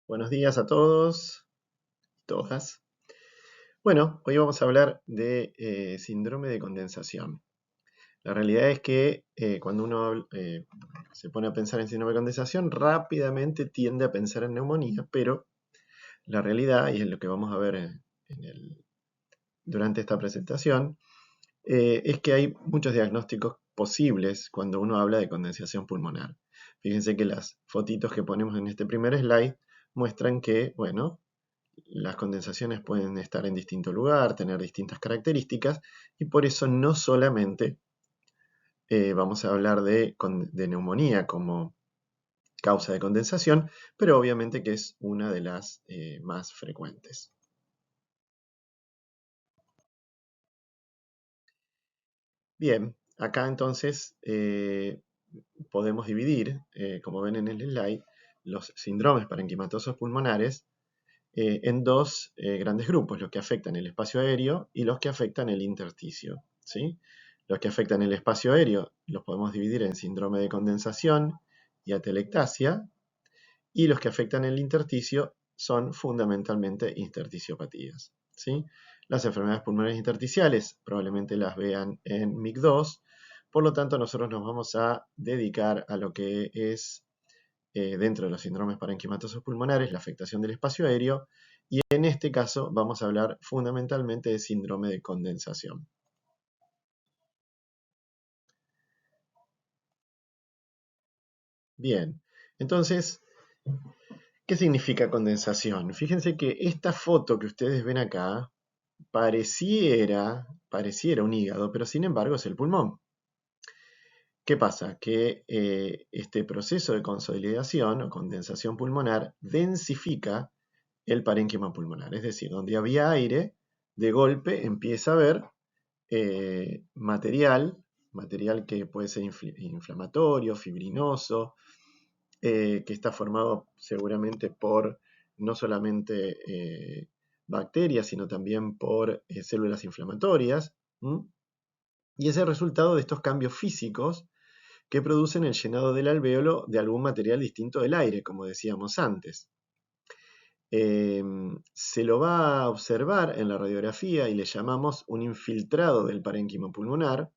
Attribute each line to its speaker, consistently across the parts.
Speaker 1: Buenos días a todos, todas. Bueno, hoy vamos a hablar de síndrome de condensación. La realidad es que cuando uno se pone a pensar en síndrome de condensación, rápidamente tiende a pensar en neumonía, pero la realidad, y es lo que vamos a ver durante esta presentación, es que hay muchos diagnósticos posibles cuando uno habla de condensación pulmonar. Fíjense que las fotitos que ponemos en este primer slide muestran que, bueno, las condensaciones pueden estar en distinto lugar, tener distintas características, y por eso no solamente vamos a hablar de neumonía como causa de condensación, pero obviamente que es una de las más frecuentes. Bien, acá entonces podemos dividir, como ven en el slide, los síndromes parenquimatosos pulmonares en dos grandes grupos, los que afectan el espacio aéreo y los que afectan el intersticio, ¿sí? Los que afectan el espacio aéreo los podemos dividir en síndrome de condensación y atelectasia, y los que afectan el intersticio son fundamentalmente intersticiopatías, ¿sí? Las enfermedades pulmonares intersticiales probablemente las vean en MIC2, por lo tanto nosotros nos vamos a dedicar a lo que es dentro de los síndromes parenquimatosos pulmonares, la afectación del espacio aéreo, y en este caso vamos a hablar fundamentalmente de síndrome de condensación. Bien, entonces, ¿qué significa condensación? Fíjense que esta foto que ustedes ven acá pareciera un hígado, pero sin embargo es el pulmón. ¿Qué pasa? Que este proceso de consolidación o condensación pulmonar densifica el parénquima pulmonar, es decir, donde había aire, de golpe empieza a haber material que puede ser inflamatorio, fibrinoso, que está formado seguramente por no solamente bacterias, sino también por células inflamatorias, ¿m? Y es el resultado de estos cambios físicos que producen el llenado del alvéolo de algún material distinto del aire, como decíamos antes. Se lo va a observar en la radiografía y le llamamos un infiltrado del parénquima pulmonar,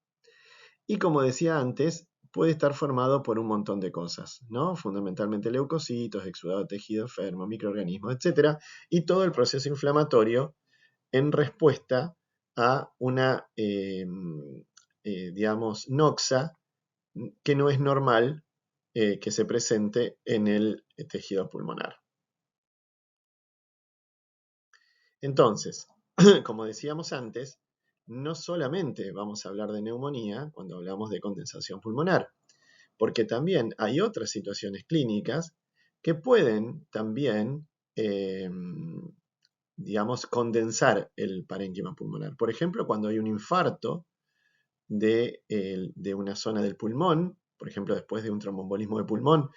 Speaker 1: y como decía antes, puede estar formado por un montón de cosas, ¿no? Fundamentalmente leucocitos, exudado de tejido enfermo, microorganismos, etc. Y todo el proceso inflamatorio en respuesta a una, digamos, noxa que no es normal que se presente en el tejido pulmonar. Entonces, como decíamos antes, no solamente vamos a hablar de neumonía cuando hablamos de condensación pulmonar, porque también hay otras situaciones clínicas que pueden también, digamos, condensar el parénquima pulmonar. Por ejemplo, cuando hay un infarto de una zona del pulmón, por ejemplo, después de un tromboembolismo de pulmón,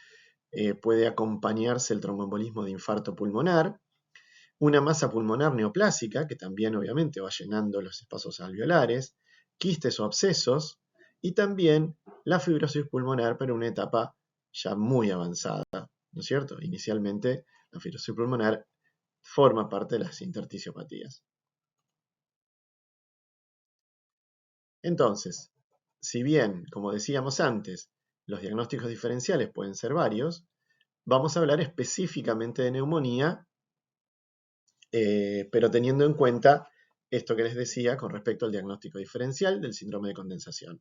Speaker 1: puede acompañarse el tromboembolismo de infarto pulmonar, una masa pulmonar neoplásica, que también obviamente va llenando los espacios alveolares, quistes o abscesos, y también la fibrosis pulmonar, pero en una etapa ya muy avanzada, ¿no es cierto? Inicialmente la fibrosis pulmonar forma parte de las intersticiopatías. Entonces, si bien, como decíamos antes, los diagnósticos diferenciales pueden ser varios, vamos a hablar específicamente de neumonía, pero teniendo en cuenta esto que les decía con respecto al diagnóstico diferencial del síndrome de condensación.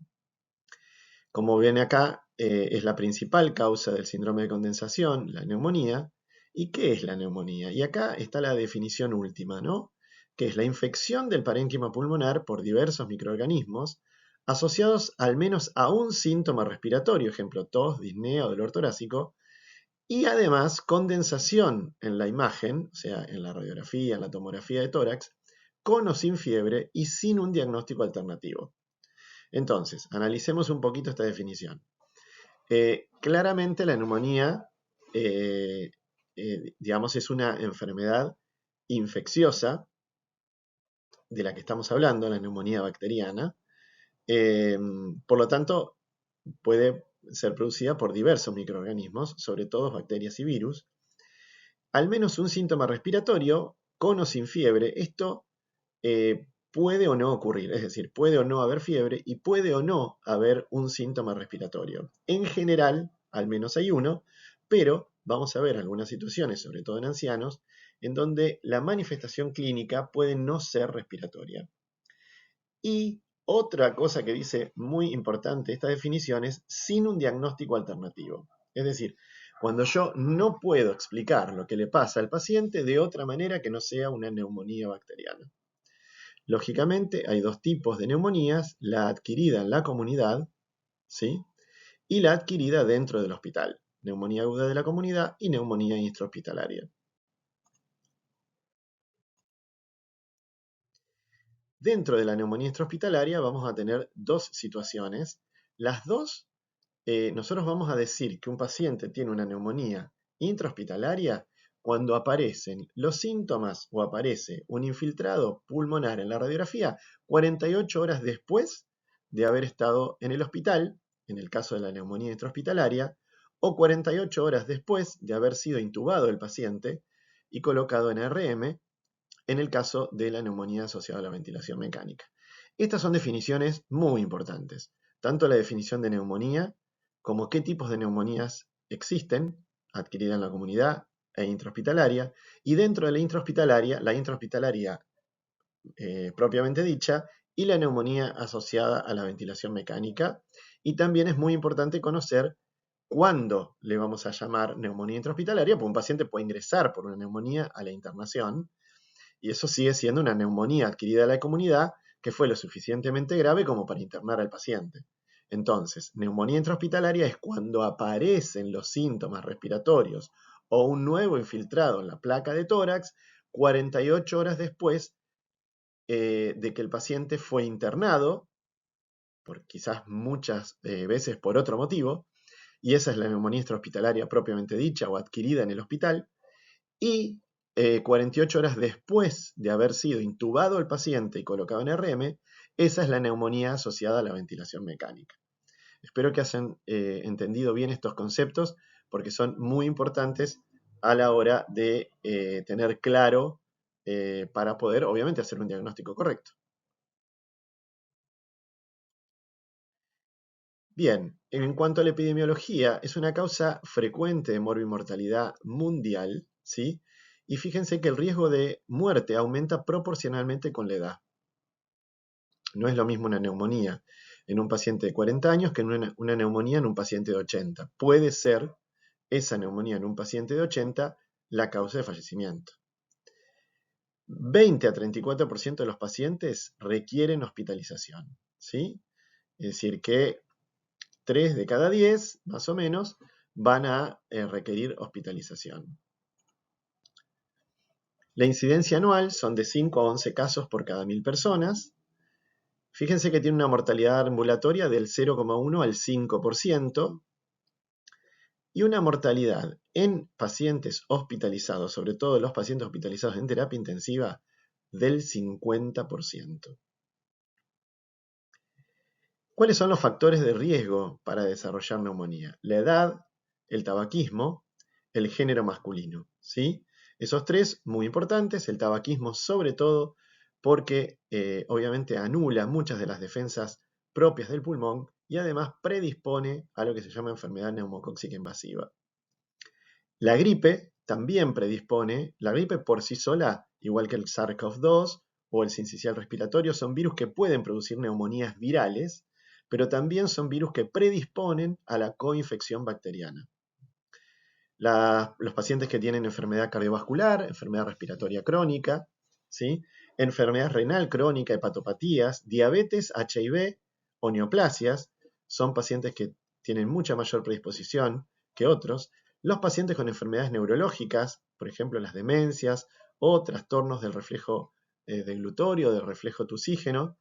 Speaker 1: Como ven acá, es la principal causa del síndrome de condensación, la neumonía. ¿Y qué es la neumonía? Y acá está la definición última, ¿no? Que es la infección del parénquima pulmonar por diversos microorganismos asociados al menos a un síntoma respiratorio, ejemplo, tos, disnea o dolor torácico, y además condensación en la imagen, o sea, en la radiografía, en la tomografía de tórax, con o sin fiebre y sin un diagnóstico alternativo. Entonces, analicemos un poquito esta definición. Claramente la neumonía, digamos, es una enfermedad infecciosa de la que estamos hablando, la neumonía bacteriana. Por lo tanto, puede ser producida por diversos microorganismos, sobre todo bacterias y virus. al menos un síntoma respiratorio, con o sin fiebre. Esto puede o no ocurrir, es decir, puede o no haber fiebre y puede o no haber un síntoma respiratorio. En general, al menos hay uno, pero vamos a ver algunas situaciones, sobre todo en ancianos, en donde la manifestación clínica puede no ser respiratoria. Y otra cosa que dice muy importante esta definición es sin un diagnóstico alternativo. Es decir, cuando yo no puedo explicar lo que le pasa al paciente de otra manera que no sea una neumonía bacteriana. Lógicamente, hay dos tipos de neumonías, la adquirida en la comunidad, ¿sí? Y la adquirida dentro del hospital, neumonía aguda de la comunidad y neumonía intrahospitalaria. Dentro de la neumonía intrahospitalaria vamos a tener dos situaciones. Las dos, nosotros vamos a decir que un paciente tiene una neumonía intrahospitalaria cuando aparecen los síntomas o aparece un infiltrado pulmonar en la radiografía 48 horas después de haber estado en el hospital, en el caso de la neumonía intrahospitalaria, o 48 horas después de haber sido intubado el paciente y colocado en ARM, en el caso de la neumonía asociada a la ventilación mecánica. Estas son definiciones muy importantes, tanto la definición de neumonía como qué tipos de neumonías existen, adquirida en la comunidad e intrahospitalaria, y dentro de la intrahospitalaria propiamente dicha, y la neumonía asociada a la ventilación mecánica. Y también es muy importante conocer cuándo le vamos a llamar neumonía intrahospitalaria, porque un paciente puede ingresar por una neumonía a la internación, y eso sigue siendo una neumonía adquirida en la comunidad que fue lo suficientemente grave como para internar al paciente. Entonces, neumonía intrahospitalaria es cuando aparecen los síntomas respiratorios o un nuevo infiltrado en la placa de tórax 48 horas después de que el paciente fue internado, por quizás muchas veces por otro motivo, y esa es la neumonía extrahospitalaria propiamente dicha o adquirida en el hospital, y 48 horas después de haber sido intubado el paciente y colocado en RM, esa es la neumonía asociada a la ventilación mecánica. Espero que hayan entendido bien estos conceptos porque son muy importantes a la hora de tener claro para poder, obviamente, hacer un diagnóstico correcto. Bien, en cuanto a la epidemiología, es una causa frecuente de morbimortalidad mundial, ¿sí? Y fíjense que el riesgo de muerte aumenta proporcionalmente con la edad. No es lo mismo una neumonía en un paciente de 40 años que una neumonía en un paciente de 80. Puede ser esa neumonía en un paciente de 80 la causa de fallecimiento. 20 a 34% de los pacientes requieren hospitalización, ¿sí? Es decir, que 3 de cada 10, más o menos, van a requerir hospitalización. La incidencia anual son de 5 a 11 casos por cada 1000 personas. Fíjense que tiene una mortalidad ambulatoria del 0,1 al 5% y una mortalidad en pacientes hospitalizados, sobre todo los pacientes hospitalizados en terapia intensiva, del 50%. ¿Cuáles son los factores de riesgo para desarrollar neumonía? La edad, el tabaquismo, el género masculino, ¿sí? Esos tres, muy importantes, el tabaquismo sobre todo porque obviamente anula muchas de las defensas propias del pulmón y además predispone a lo que se llama enfermedad neumocóxica invasiva. La gripe también predispone, la gripe por sí sola, igual que el SARS-CoV-2 o el sincicial respiratorio, son virus que pueden producir neumonías virales, pero también son virus que predisponen a la coinfección bacteriana. Los pacientes que tienen enfermedad cardiovascular, enfermedad respiratoria crónica, ¿sí? Enfermedad renal crónica, hepatopatías, diabetes, HIV o neoplasias, son pacientes que tienen mucha mayor predisposición que otros. Los pacientes con enfermedades neurológicas, por ejemplo las demencias o trastornos del reflejo del glutorio, del reflejo tusígeno.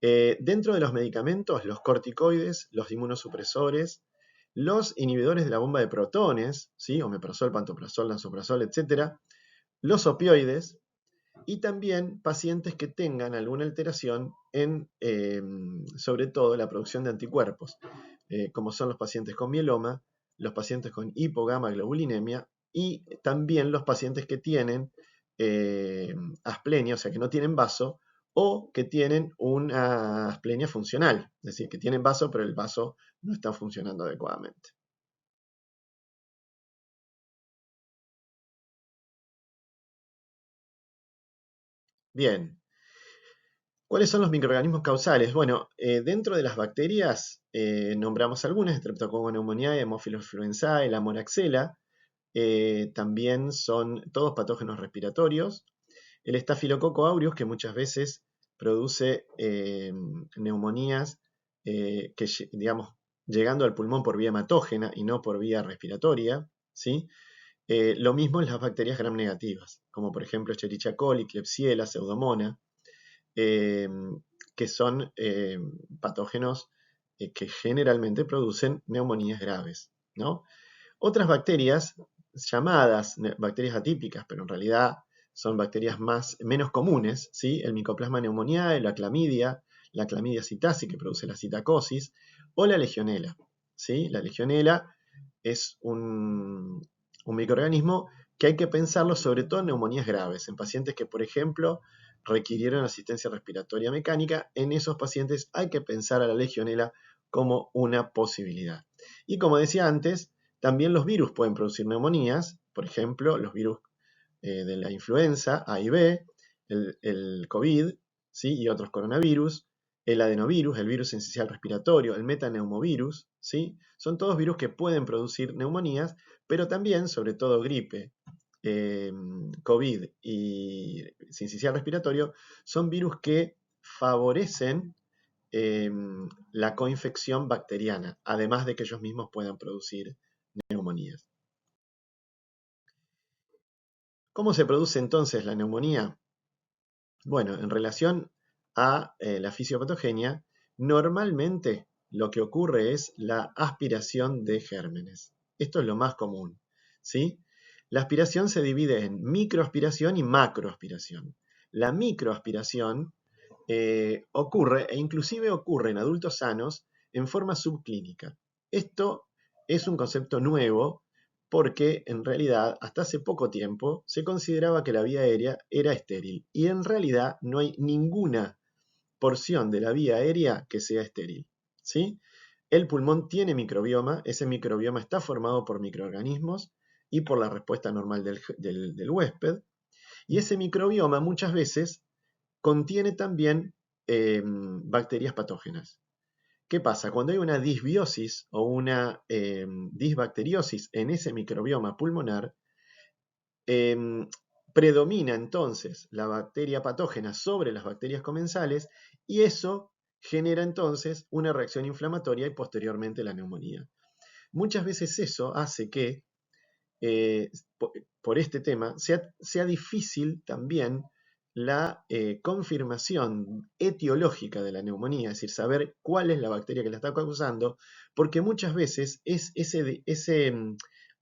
Speaker 1: Dentro de los medicamentos, los corticoides, los inmunosupresores, los inhibidores de la bomba de protones, ¿sí? Omeprazol, pantoprazol, lansoprazol, etc. Los opioides y también pacientes que tengan alguna alteración en, sobre todo, la producción de anticuerpos, como son los pacientes con mieloma, los pacientes con hipogamaglobulinemia y también los pacientes que tienen asplenia, o sea, que no tienen vaso, o que tienen una asplenia funcional, es decir, que tienen vaso, pero el vaso no está funcionando adecuadamente. Bien, ¿cuáles son los microorganismos causales? Bueno, dentro de las bacterias nombramos algunas, Streptococcus pneumoniae, Haemophilus influenzae, la moraxella, también son todos patógenos respiratorios. El estafilococo aureus, que muchas veces produce neumonías que, digamos, llegando al pulmón por vía hematógena y no por vía respiratoria, ¿sí? Lo mismo en las bacterias gram negativas, como por ejemplo Escherichia coli, Klebsiella, Pseudomonas, eh, que son patógenos que generalmente producen neumonías graves, ¿no? Otras bacterias, llamadas bacterias atípicas, pero en realidad son bacterias menos comunes, ¿sí? El Mycoplasma pneumoniae, la Chlamydia psittaci, que produce la citacosis, o la Legionella, ¿sí? La Legionella es un microorganismo que hay que pensarlo sobre todo en neumonías graves, en pacientes que, por ejemplo, requirieron asistencia respiratoria mecánica. En esos pacientes hay que pensar a la Legionella como una posibilidad. Y como decía antes, también los virus pueden producir neumonías, por ejemplo, los virus de la influenza A y B, el COVID, ¿sí? Y otros coronavirus, el adenovirus, el virus esencial respiratorio, el metaneumovirus, ¿sí? Son todos virus que pueden producir neumonías, pero también, sobre todo gripe, COVID y sincicial respiratorio, son virus que favorecen eh, la coinfección bacteriana, además de que ellos mismos puedan producir neumonías. ¿Cómo se produce entonces la neumonía? Bueno, en relación a la fisiopatogenia, normalmente lo que ocurre es la aspiración de gérmenes. Esto es lo más común, ¿sí? La aspiración se divide en microaspiración y macroaspiración. La microaspiración ocurre, e inclusive ocurre en adultos sanos, en forma subclínica. Esto es un concepto nuevo porque en realidad hasta hace poco tiempo se consideraba que la vía aérea era estéril y en realidad no hay ninguna porción de la vía aérea que sea estéril, ¿sí? El pulmón tiene microbioma, ese microbioma está formado por microorganismos y por la respuesta normal del huésped, y ese microbioma muchas veces contiene también bacterias patógenas. ¿Qué pasa? Cuando hay una disbiosis o una disbacteriosis en ese microbioma pulmonar, eh, predomina entonces la bacteria patógena sobre las bacterias comensales y eso genera entonces una reacción inflamatoria y posteriormente la neumonía. Muchas veces eso hace que, eh, por este tema, sea difícil también la confirmación etiológica de la neumonía, es decir, saber cuál es la bacteria que la está causando, porque muchas veces es ese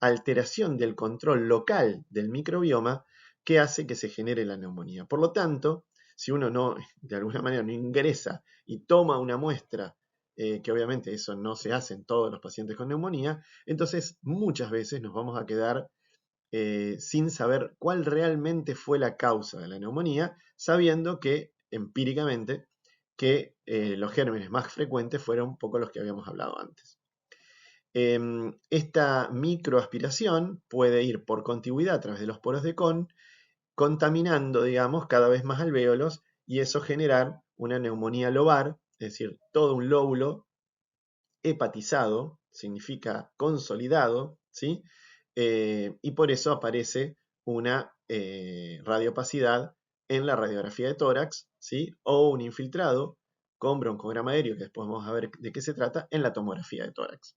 Speaker 1: alteración del control local del microbioma que hace que se genere la neumonía. Por lo tanto, si uno no, de alguna manera, no ingresa y toma una muestra, que obviamente eso no se hace en todos los pacientes con neumonía, entonces muchas veces nos vamos a quedar sin saber cuál realmente fue la causa de la neumonía, sabiendo que empíricamente que los gérmenes más frecuentes fueron un poco los que habíamos hablado antes. Esta microaspiración puede ir por contigüidad a través de los poros de Kohn, contaminando, digamos, cada vez más alvéolos y eso generar una neumonía lobar, es decir, todo un lóbulo hepatizado, significa consolidado, ¿sí? Y por eso aparece una radiopacidad en la radiografía de tórax, ¿sí? O un infiltrado con broncograma aéreo, que después vamos a ver de qué se trata, en la tomografía de tórax.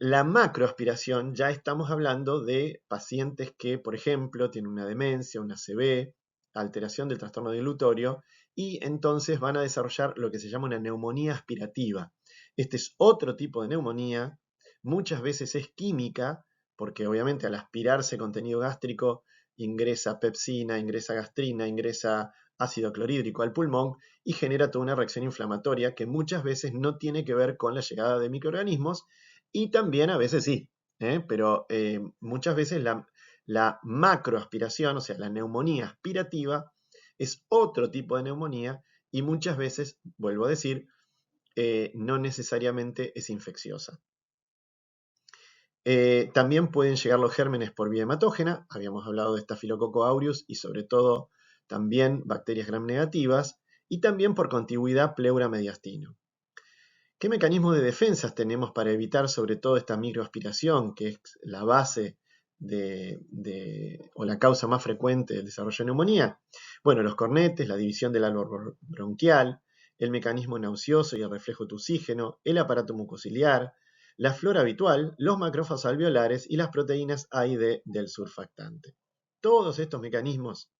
Speaker 1: La macroaspiración, ya estamos hablando de pacientes que, por ejemplo, tienen una demencia, una CB, alteración del trastorno dilutorio, y entonces van a desarrollar lo que se llama una neumonía aspirativa. Este es otro tipo de neumonía, muchas veces es química, porque obviamente al aspirarse contenido gástrico ingresa pepsina, ingresa gastrina, ingresa ácido clorhídrico al pulmón y genera toda una reacción inflamatoria que muchas veces no tiene que ver con la llegada de microorganismos, y también a veces sí, pero muchas veces la macroaspiración, o sea, la neumonía aspirativa, es otro tipo de neumonía y muchas veces, vuelvo a decir, no necesariamente es infecciosa. También pueden llegar los gérmenes por vía hematógena, habíamos hablado de Staphylococcus aureus y sobre todo también bacterias gram negativas, y también por contigüidad pleura mediastino. ¿Qué mecanismos de defensas tenemos para evitar sobre todo esta microaspiración, que es la base o la causa más frecuente del desarrollo de neumonía? Bueno, los cornetes, la división del árbol bronquial, el mecanismo nauseoso y el reflejo tusígeno, el aparato mucociliar, la flora habitual, los macrófagos alveolares y las proteínas A y D del surfactante. Todos estos mecanismos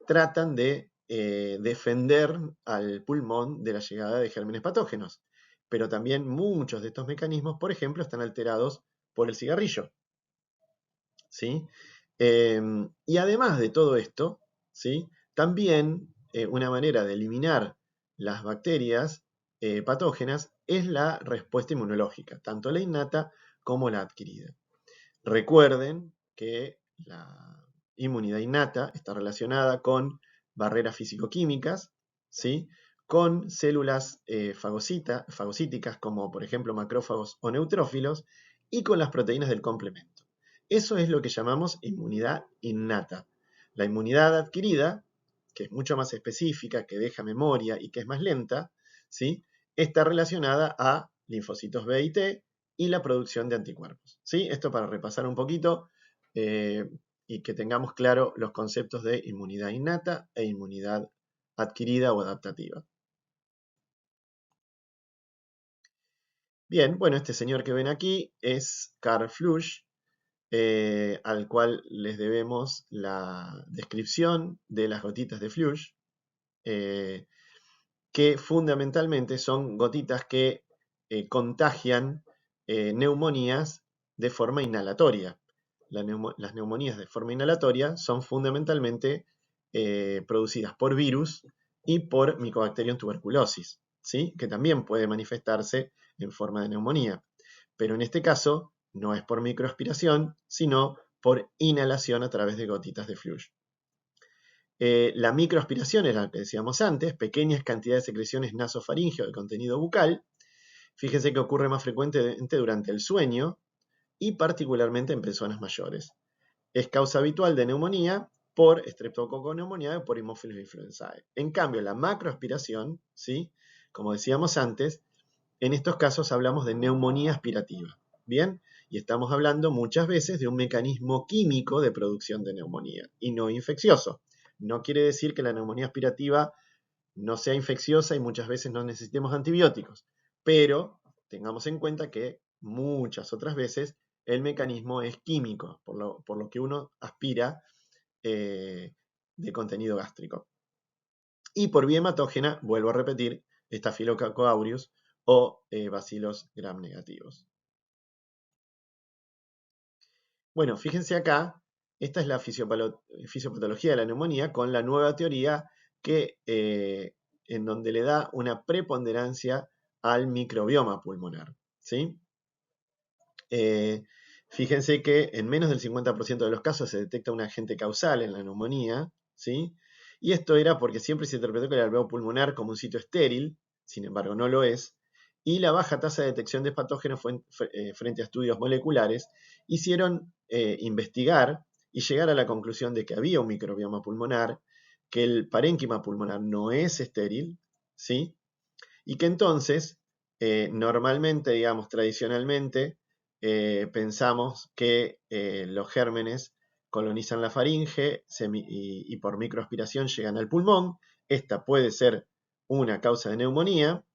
Speaker 1: tratan de defender al pulmón de la llegada de gérmenes patógenos. Pero también muchos de estos mecanismos, por ejemplo, están alterados por el cigarrillo. ¿Sí? Y además de todo esto, ¿sí? También una manera de eliminar las bacterias patógenas es la respuesta inmunológica, tanto la innata como la adquirida. Recuerden que la inmunidad innata está relacionada con barreras físico-químicas, ¿sí? Con células fagocíticas como por ejemplo macrófagos o neutrófilos y con las proteínas del complemento. Eso es lo que llamamos inmunidad innata. La inmunidad adquirida, que es mucho más específica, que deja memoria y que es más lenta, ¿sí? Está relacionada a linfocitos B y T y la producción de anticuerpos. ¿Sí? Esto para repasar un poquito y que tengamos claro los conceptos de inmunidad innata e inmunidad adquirida o adaptativa. Bien, bueno, este señor que ven aquí es Karl Flusch, al cual les debemos la descripción de las gotitas de Flusch, que fundamentalmente son gotitas que contagian neumonías de forma inhalatoria. Las neumonías de forma inhalatoria son fundamentalmente producidas por virus y por Mycobacterium tuberculosis, ¿sí? Que también puede manifestarse en forma de neumonía. Pero en este caso no es por microaspiración, sino por inhalación a través de gotitas de Flusch. La microaspiración era lo que decíamos antes, pequeñas cantidades de secreciones nasofaringeo de contenido bucal. Fíjense que ocurre más frecuentemente durante el sueño y particularmente en personas mayores. Es causa habitual de neumonía por Streptococcus pneumoniae o por Haemophilus influenzae. En cambio, la macroaspiración, ¿sí? Como decíamos antes, en estos casos hablamos de neumonía aspirativa. ¿Bien? Y estamos hablando muchas veces de un mecanismo químico de producción de neumonía y no infeccioso. No quiere decir que la neumonía aspirativa no sea infecciosa y muchas veces no necesitemos antibióticos, pero tengamos en cuenta que muchas otras veces el mecanismo es químico, por lo que uno aspira de contenido gástrico. Y por vía hematógena, vuelvo a repetir, Staphylococcus aureus o bacilos gram negativos. Bueno, fíjense acá, esta es la fisiopatología de la neumonía con la nueva teoría que, en donde le da una preponderancia al microbioma pulmonar. ¿Sí? Fíjense que en menos del 50% de los casos se detecta un agente causal en la neumonía, ¿sí? Y esto era porque siempre se interpretó que el alveolo pulmonar como un sitio estéril, sin embargo no lo es, y la baja tasa de detección de patógenos frente a estudios moleculares hicieron investigar y llegar a la conclusión de que había un microbioma pulmonar, que el parénquima pulmonar no es estéril, ¿sí? Y que entonces, normalmente, digamos, tradicionalmente, pensamos que los gérmenes colonizan la faringe y por microaspiración llegan al pulmón. Esta puede ser una causa de neumonía,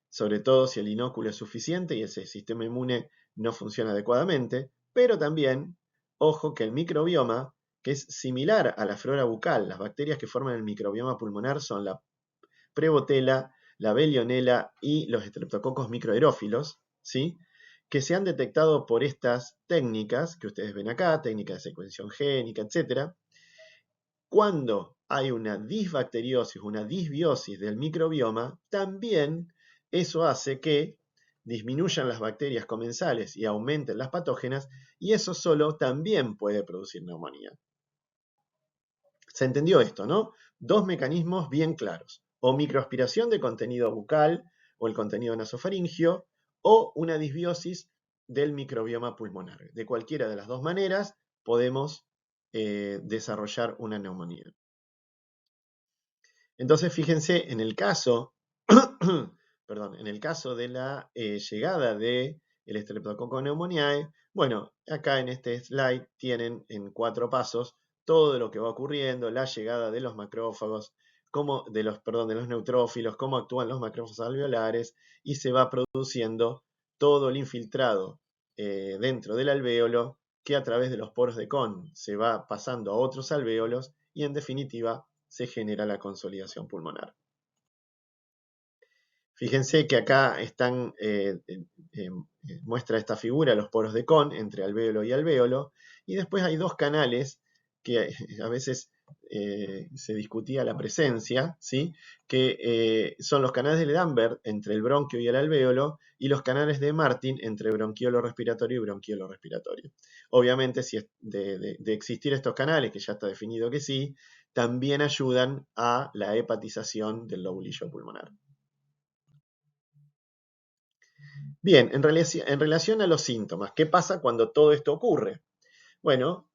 Speaker 1: sobre todo si el inóculo es suficiente y ese sistema inmune no funciona adecuadamente, pero también, ojo que el microbioma, que es similar a la flora bucal, las bacterias que forman el microbioma pulmonar son la Prevotella, la Bellionella y los estreptococos microaerófilos, ¿sí? Que se han detectado por estas técnicas que ustedes ven acá, técnicas de secuenciación génica, etc. Cuando hay una disbacteriosis, una disbiosis del microbioma, también eso hace que disminuyan las bacterias comensales y aumenten las patógenas, y eso solo también puede producir neumonía. ¿Se entendió esto, no? Dos mecanismos bien claros: o microaspiración de contenido bucal o el contenido nasofaringio, o una disbiosis del microbioma pulmonar. De cualquiera de las dos maneras podemos desarrollar una neumonía. Entonces, fíjense, en el caso, perdón, en el caso de la llegada del Streptococcus pneumoniae, bueno, acá en este slide tienen en 4 pasos todo lo que va ocurriendo, la llegada de los macrófagos, de los neutrófilos, cómo actúan los macrófagos alveolares, y se va produciendo todo el infiltrado dentro del alvéolo, que a través de los poros de Kohn se va pasando a otros alvéolos y en definitiva se genera la consolidación pulmonar. Fíjense que acá muestra esta figura los poros de Kohn entre alvéolo y alvéolo, y después hay dos canales que a veces se discutía la presencia, ¿sí? Que son los canales de Lambert entre el bronquio y el alvéolo, y los canales de Martin entre bronquiolo respiratorio y bronquiolo respiratorio. Obviamente, si es de existir estos canales, que ya está definido que sí, también ayudan a la hepatización del lobulillo pulmonar. Bien, en relación a los síntomas, ¿qué pasa cuando todo esto ocurre? Bueno,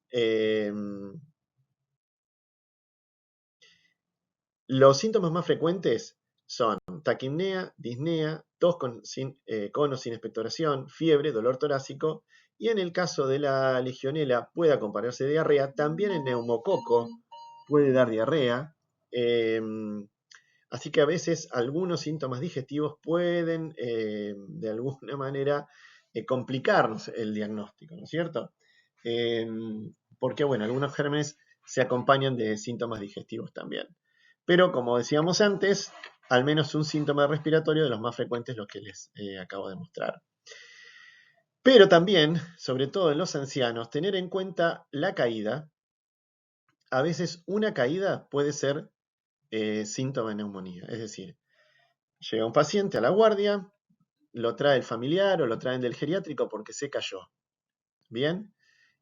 Speaker 1: los síntomas más frecuentes son taquipnea, disnea, tos con o sin expectoración, fiebre, dolor torácico, y en el caso de la legionela puede acompañarse de diarrea. También el neumococo puede dar diarrea. Así que a veces algunos síntomas digestivos pueden, de alguna manera, complicarnos el diagnóstico, ¿no es cierto? Porque, bueno, algunos gérmenes se acompañan de síntomas digestivos también. Pero, como decíamos antes, al menos un síntoma respiratorio de los más frecuentes, los que les acabo de mostrar. Pero también, sobre todo en los ancianos, tener en cuenta la caída. A veces una caída puede ser síntoma de neumonía, es decir, llega un paciente a la guardia, lo trae el familiar o lo traen del geriátrico porque se cayó. Bien,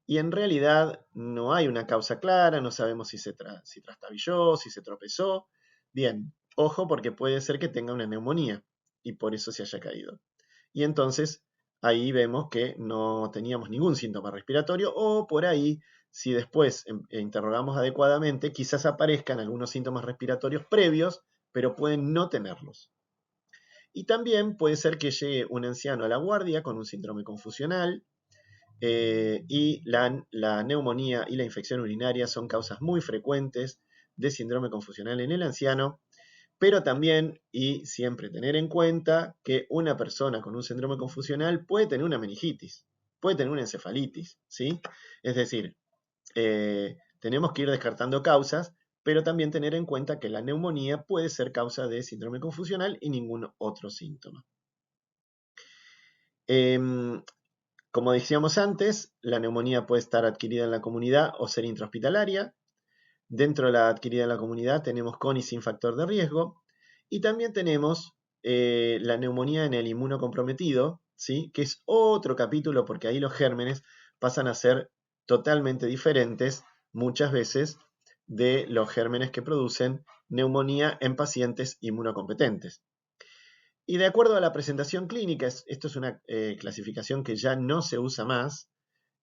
Speaker 1: y en realidad no hay una causa clara, no sabemos si si trastabilló, si se tropezó. Bien, ojo, porque puede ser que tenga una neumonía y por eso se haya caído. Y entonces ahí vemos que no teníamos ningún síntoma respiratorio, o por ahí, si después interrogamos adecuadamente, quizás aparezcan algunos síntomas respiratorios previos, pero pueden no tenerlos. Y también puede ser que llegue un anciano a la guardia con un síndrome confusional, y la neumonía y la infección urinaria son causas muy frecuentes de síndrome confusional en el anciano, pero también, y siempre tener en cuenta, que una persona con un síndrome confusional puede tener una meningitis, puede tener una encefalitis, ¿sí? Es decir, tenemos que ir descartando causas, pero también tener en cuenta que la neumonía puede ser causa de síndrome confusional y ningún otro síntoma. Como decíamos antes, la neumonía puede estar adquirida en la comunidad o ser intrahospitalaria. Dentro de la adquirida en la comunidad tenemos con y sin factor de riesgo. Y también tenemos la neumonía en el inmunocomprometido, ¿sí? Que es otro capítulo, porque ahí los gérmenes pasan a ser totalmente diferentes muchas veces de los gérmenes que producen neumonía en pacientes inmunocompetentes. Y de acuerdo a la presentación clínica, esto es una clasificación que ya no se usa más,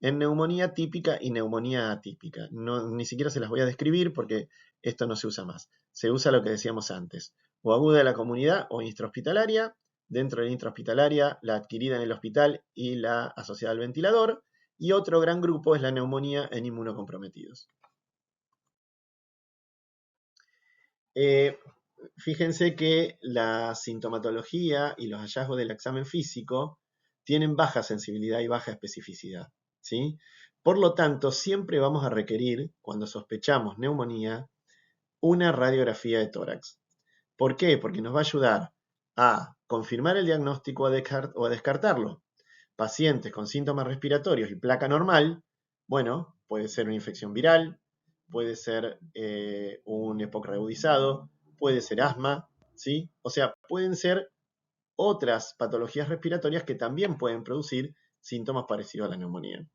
Speaker 1: en neumonía típica y neumonía atípica. Ni siquiera se las voy a describir porque esto no se usa más. Se usa lo que decíamos antes, o aguda de la comunidad o intrahospitalaria. Dentro de la intrahospitalaria, la adquirida en el hospital y la asociada al ventilador. Y otro gran grupo es la neumonía en inmunocomprometidos. Fíjense que la sintomatología y los hallazgos del examen físico tienen baja sensibilidad y baja especificidad, ¿sí? Por lo tanto, siempre vamos a requerir, cuando sospechamos neumonía, una radiografía de tórax. ¿Por qué? Porque nos va a ayudar a confirmar el diagnóstico o a descartarlo. Pacientes con síntomas respiratorios y placa normal, bueno, puede ser una infección viral, puede ser un EPOC reagudizado, puede ser asma, ¿sí? O sea, pueden ser otras patologías respiratorias que también pueden producir síntomas parecidos a la neumonía.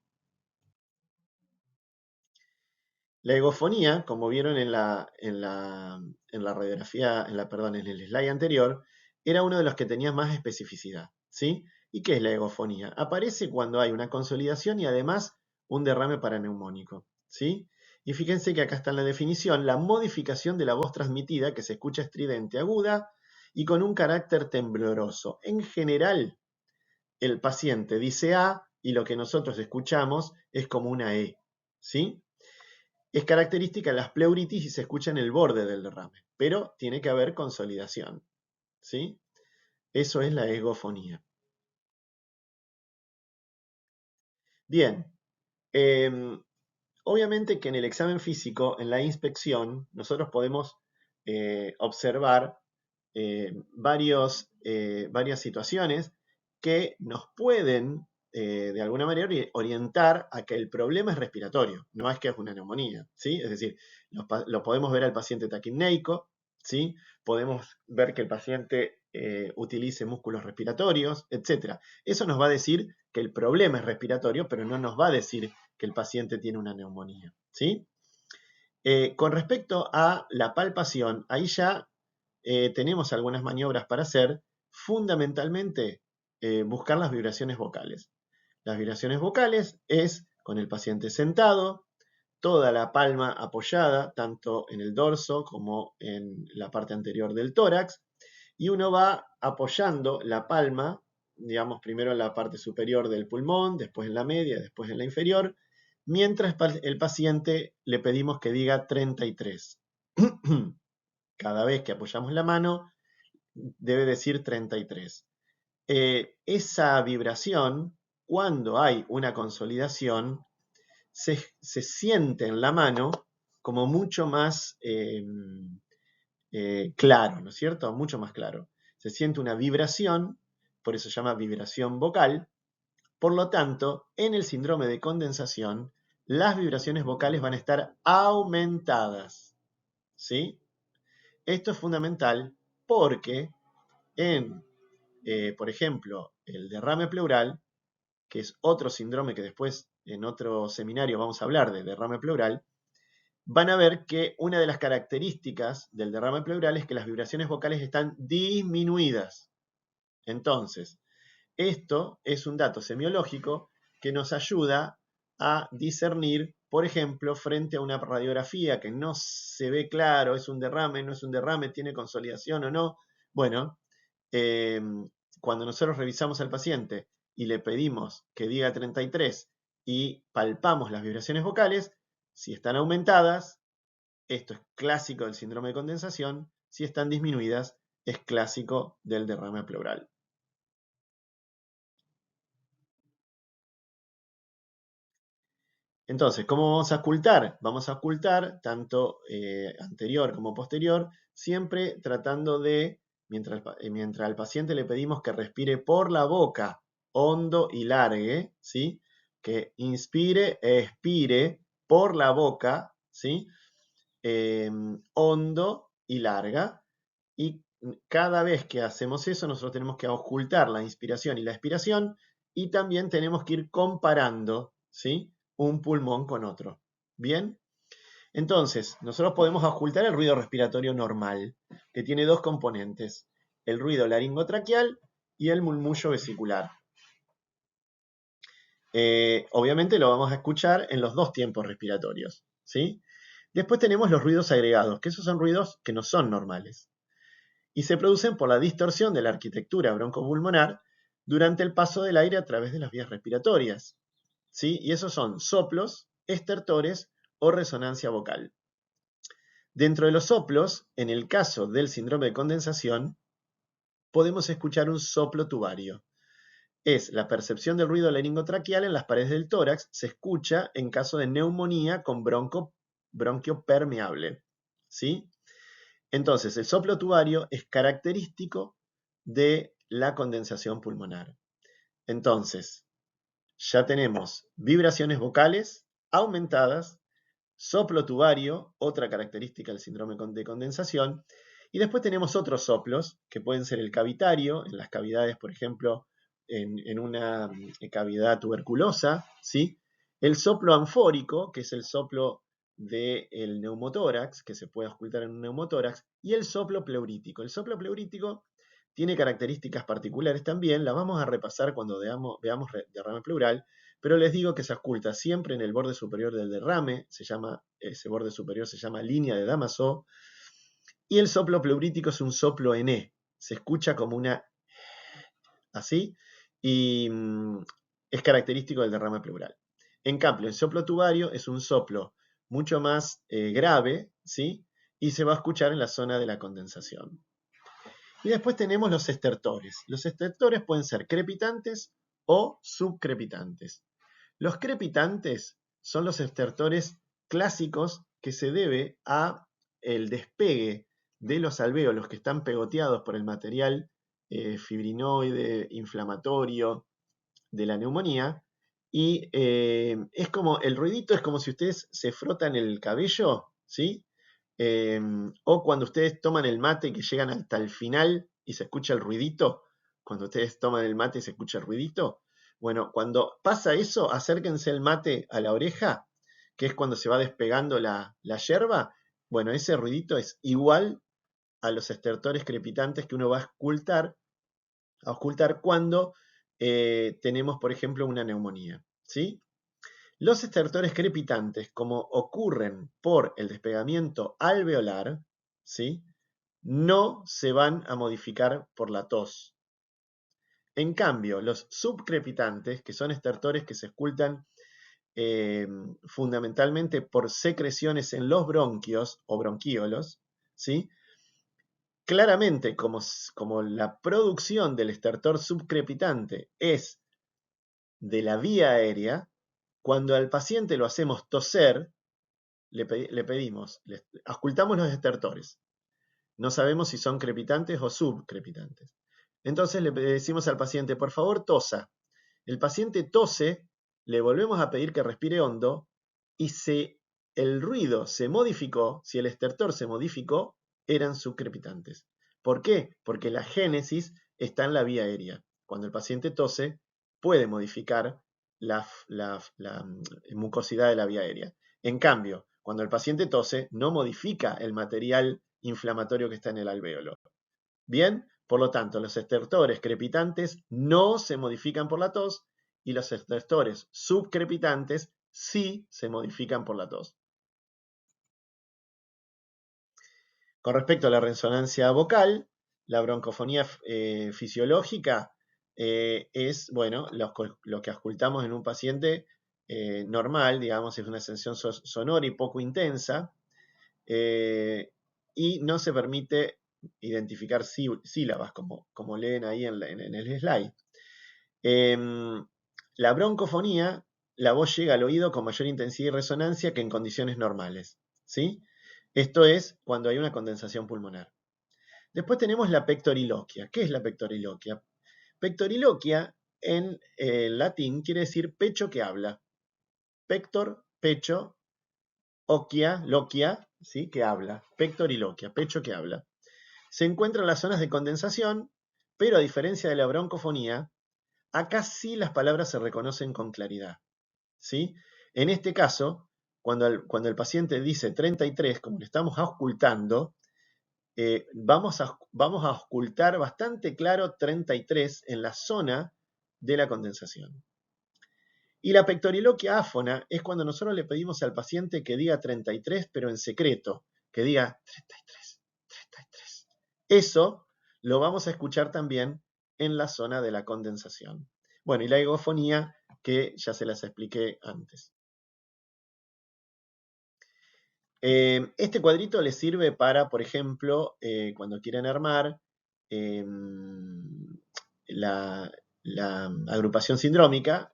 Speaker 1: La egofonía, como vieron en la radiografía, en el slide anterior, era uno de los que tenía más especificidad, ¿sí? ¿Y qué es la egofonía? Aparece cuando hay una consolidación y además un derrame paraneumónico, ¿sí? Y fíjense que acá está en la definición, la modificación de la voz transmitida que se escucha estridente, aguda y con un carácter tembloroso. En general, el paciente dice A y lo que nosotros escuchamos es como una E, ¿sí? Es característica en las pleuritis y se escucha en el borde del derrame, pero tiene que haber consolidación, ¿sí? Eso es la egofonía. Bien, obviamente que en el examen físico, en la inspección, nosotros podemos observar varias situaciones que nos pueden, de alguna manera, orientar a que el problema es respiratorio, no es que es una neumonía, ¿sí? Es decir, lo podemos ver al paciente taquipneico, ¿sí? Podemos ver que el paciente utilice músculos respiratorios, etc. Eso nos va a decir que el problema es respiratorio, pero no nos va a decir que el paciente tiene una neumonía, ¿sí? Con respecto a la palpación, ahí ya tenemos algunas maniobras para hacer, fundamentalmente buscar las vibraciones vocales. Las vibraciones vocales es con el paciente sentado, toda la palma apoyada, tanto en el dorso como en la parte anterior del tórax, y uno va apoyando la palma, digamos, primero en la parte superior del pulmón, después en la media, después en la inferior, mientras el paciente le pedimos que diga 33. Cada vez que apoyamos la mano, debe decir 33. Esa vibración, cuando hay una consolidación, se siente en la mano como mucho más claro, ¿no es cierto? Mucho más claro. Se siente una vibración, por eso se llama vibración vocal. Por lo tanto, en el síndrome de condensación, las vibraciones vocales van a estar aumentadas, ¿sí? Esto es fundamental porque en, por ejemplo, el derrame pleural, que es otro síndrome que después en otro seminario vamos a hablar de derrame pleural, van a ver que una de las características del derrame pleural es que las vibraciones vocales están disminuidas. Entonces, esto es un dato semiológico que nos ayuda a discernir, por ejemplo, frente a una radiografía que no se ve claro, es un derrame, no es un derrame, tiene consolidación o no. Bueno, cuando nosotros revisamos al paciente y le pedimos que diga 33 y palpamos las vibraciones vocales, si están aumentadas, esto es clásico del síndrome de condensación, si están disminuidas, es clásico del derrame pleural. Entonces, ¿cómo vamos a ocultar? Vamos a ocultar tanto anterior como posterior, siempre tratando de, mientras al paciente le pedimos que respire por la boca, hondo y largue, ¿sí? Que inspire e expire por la boca, ¿sí? Hondo y larga. Y cada vez que hacemos eso, nosotros tenemos que ocultar la inspiración y la expiración y también tenemos que ir comparando, ¿sí? Un pulmón con otro. ¿Bien? Entonces, nosotros podemos ocultar el ruido respiratorio normal, que tiene dos componentes, el ruido laringotraqueal y el murmullo vesicular. Obviamente lo vamos a escuchar en los dos tiempos respiratorios, ¿sí? Después tenemos los ruidos agregados, que esos son ruidos que no son normales y se producen por la distorsión de la arquitectura broncopulmonar durante el paso del aire a través de las vías respiratorias, ¿sí? Y esos son soplos, estertores o resonancia vocal. Dentro de los soplos, en el caso del síndrome de condensación, podemos escuchar un soplo tubario. Es la percepción del ruido laringotraqueal en las paredes del tórax, se escucha en caso de neumonía con bronquio permeable, ¿sí? Entonces, el soplo tubario es característico de la condensación pulmonar. Entonces, ya tenemos vibraciones vocales aumentadas, soplo tubario, otra característica del síndrome de condensación, Y después tenemos otros soplos, que pueden ser el cavitario, en las cavidades, por ejemplo, en una cavidad tuberculosa, ¿sí? El soplo anfórico, que es el soplo del neumotórax, que se puede auscultar en un neumotórax, y el soplo pleurítico. El soplo pleurítico tiene características particulares también, las vamos a repasar cuando veamos derrame pleural, pero les digo que se ausculta siempre en el borde superior del derrame, ese borde superior se llama línea de Damasó, y el soplo pleurítico es un soplo en E, se escucha como una así, y es característico del derrame pleural. En cambio, el soplo tubario es un soplo mucho más grave, ¿sí? Y se va a escuchar en la zona de la condensación. Y después tenemos los estertores. Los estertores pueden ser crepitantes o subcrepitantes. Los crepitantes son los estertores clásicos que se debe a el despegue de los alvéolos que están pegoteados por el material fibrinoide, inflamatorio de la neumonía. Y es como, el ruidito es como si ustedes se frotan el cabello, ¿sí? O cuando ustedes toman el mate y que llegan hasta el final y se escucha el ruidito, cuando ustedes toman el mate y se escucha el ruidito. Bueno, cuando pasa eso, acérquense el mate a la oreja, que es cuando se va despegando la yerba. Bueno, ese ruidito es igual a los estertores crepitantes que uno va a ocultar cuando tenemos, por ejemplo, una neumonía, ¿sí? Los estertores crepitantes, como ocurren por el despegamiento alveolar, ¿sí? No se van a modificar por la tos. En cambio, los subcrepitantes, que son estertores que se escultan fundamentalmente por secreciones en los bronquios o bronquíolos, ¿sí? Claramente, como la producción del estertor subcrepitante es de la vía aérea, cuando al paciente lo hacemos toser, le pedimos, auscultamos los estertores. No sabemos si son crepitantes o subcrepitantes. Entonces le decimos al paciente, por favor, tosa. El paciente tose, le volvemos a pedir que respire hondo y si el ruido se modificó, si el estertor se modificó, eran subcrepitantes. ¿Por qué? Porque la génesis está en la vía aérea. Cuando el paciente tose, puede modificar la mucosidad de la vía aérea. En cambio, cuando el paciente tose, no modifica el material inflamatorio que está en el alvéolo. Bien, por lo tanto, los estertores crepitantes no se modifican por la tos y los estertores subcrepitantes sí se modifican por la tos. Con respecto a la resonancia vocal, la broncofonía fisiológica es, bueno, lo que auscultamos en un paciente normal, digamos, es una sensación sonora y poco intensa, y no se permite identificar sílabas, como leen ahí en el slide. La broncofonía, la voz llega al oído con mayor intensidad y resonancia que en condiciones normales, ¿sí? Esto es cuando hay una condensación pulmonar. Después tenemos la pectoriloquia. ¿Qué es la pectoriloquia? Pectoriloquia en latín quiere decir pecho que habla. Pector, pecho, oquia, loquia, ¿sí? Que habla. Pectoriloquia, pecho que habla. Se encuentra en las zonas de condensación, pero a diferencia de la broncofonía, acá sí las palabras se reconocen con claridad, ¿sí? En este caso, cuando el paciente dice 33, como le estamos auscultando, vamos a auscultar bastante claro 33 en la zona de la condensación. Y la pectoriloquia áfona es cuando nosotros le pedimos al paciente que diga 33, pero en secreto, que diga 33, 33. Eso lo vamos a escuchar también en la zona de la condensación. Bueno, y la egofonía, que ya se las expliqué antes. Este cuadrito les sirve para, por ejemplo, cuando quieren armar la agrupación sindrómica,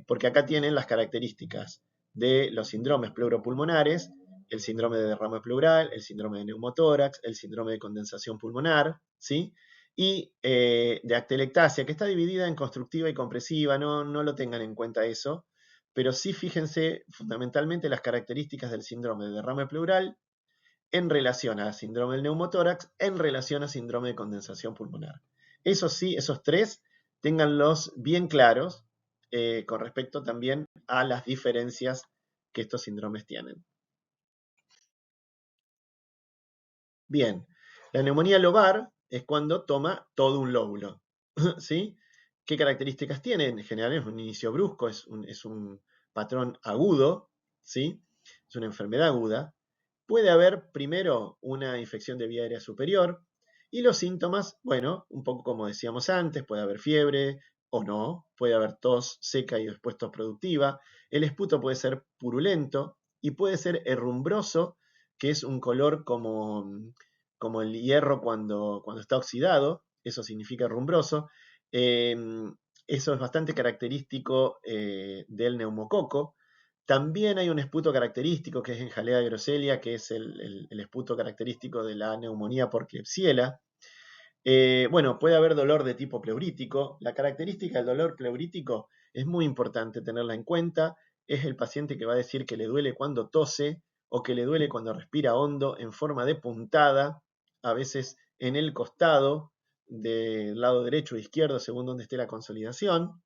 Speaker 1: porque acá tienen las características de los síndromes pleuropulmonares, el síndrome de derrame pleural, el síndrome de neumotórax, el síndrome de condensación pulmonar, ¿sí? Y de atelectasia, que está dividida en constructiva y compresiva, no lo tengan en cuenta eso, pero sí fíjense fundamentalmente las características del síndrome de derrame pleural, en relación a síndrome del neumotórax, en relación a síndrome de condensación pulmonar. Eso sí, esos tres, ténganlos bien claros con respecto también a las diferencias que estos síndromes tienen. Bien, la neumonía lobar es cuando toma todo un lóbulo, ¿sí? ¿Qué características tiene? En general es un inicio brusco, es un patrón agudo, ¿sí? Es una enfermedad aguda. Puede haber primero una infección de vía aérea superior y los síntomas, bueno, un poco como decíamos antes, puede haber fiebre o no, puede haber tos seca y después tos productiva, el esputo puede ser purulento y puede ser herrumbroso, que es un color como el hierro cuando está oxidado, eso significa herrumbroso. Eso es bastante característico del neumococo. También hay un esputo característico que es en Jalea grosselia, que es el esputo característico de la neumonía por Klebsiella. Bueno, puede haber dolor de tipo pleurítico. La característica del dolor pleurítico es muy importante tenerla en cuenta. Es el paciente que va a decir que le duele cuando tose o que le duele cuando respira hondo en forma de puntada, a veces en el costado del lado derecho o izquierdo, según donde esté la consolidación.